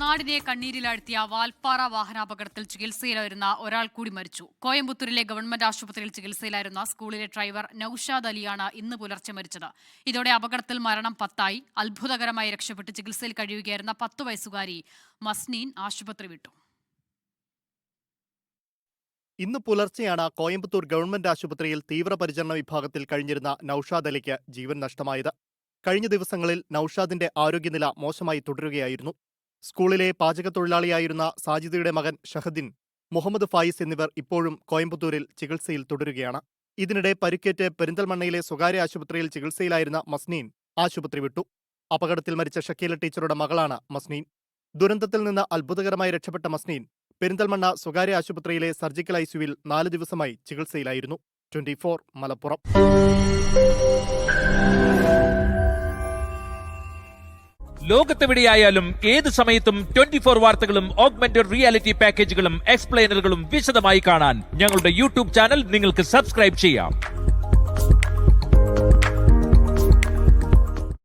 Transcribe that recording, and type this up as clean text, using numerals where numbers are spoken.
നാടിനെ കണ്ണീരിലാഴ്ത്തിയ വാൽപ്പാറ വാഹനാപകടത്തിൽ ചികിത്സയിലായിരുന്ന ഒരാൾ കൂടി മരിച്ചു. കോയമ്പത്തൂരിലെ ഗവൺമെന്റ് ആശുപത്രിയിൽ ചികിത്സയിലായിരുന്ന സ്കൂളിലെ ഡ്രൈവർ നൌഷാദ് അലിയാണ് ഇന്ന് പുലർച്ചെ മരിച്ചത്. ഇതോടെ അപകടത്തിൽ മരണം 10 അത്ഭുതകരമായി രക്ഷപ്പെട്ട് ചികിത്സയിൽ കഴിയുകയായിരുന്ന 10 വയസ്സുകാരി മസ്നീൻ ആശുപത്രി വിട്ടു. ഇന്ന് പുലർച്ചെയാണ് കോയമ്പത്തൂർ ഗവൺമെന്റ് ആശുപത്രിയിൽ തീവ്രപരിചരണ വിഭാഗത്തിൽ കഴിഞ്ഞിരുന്ന നൌഷാദ് അലിക്ക് ജീവൻ നഷ്ടമായത്. കഴിഞ്ഞ ദിവസങ്ങളിൽ നൌഷാദിന്റെ ആരോഗ്യനില മോശമായി തുടരുകയായിരുന്നു. സ്കൂളിലെ പാചകത്തൊഴിലാളിയായിരുന്ന സാജിദയുടെ മകൻ ഷഹദിൻ, മുഹമ്മദ് ഫായിസ് എന്നിവർ ഇപ്പോഴും കോയമ്പത്തൂരിൽ ചികിത്സയിൽ തുടരുകയാണ്. ഇതിനിടെ പരിക്കേറ്റ് പെരിന്തൽമണ്ണയിലെ സ്വകാര്യ ആശുപത്രിയിൽ ചികിത്സയിലായിരുന്ന മസ്നീൻ ആശുപത്രി വിട്ടു. അപകടത്തിൽ മരിച്ച ഷക്കീല ടീച്ചറുടെ മകളാണ് മസ്നീൻ. ദുരന്തത്തിൽ നിന്ന് അത്ഭുതകരമായി രക്ഷപ്പെട്ട മസ്നീൻ പെരിന്തൽമണ്ണ സ്വകാര്യ ആശുപത്രിയിലെ സർജിക്കൽ ഐസിയുവിൽ 4 ദിവസമായി ചികിത്സയിലായിരുന്നു. 24 മലപ്പുറം. ലോകത്തെവിടെയായാലും ഏത് സമയത്തും 24 വാർത്തകളും ഓഗ്മെന്റഡ് റിയാലിറ്റി പാക്കേജുകളും എക്സ്പ്ലെയിനറുകളും വിശദമായി കാണാൻ ഞങ്ങളുടെ യൂട്യൂബ് ചാനൽ നിങ്ങൾക്ക് സബ്സ്ക്രൈബ് ചെയ്യാം.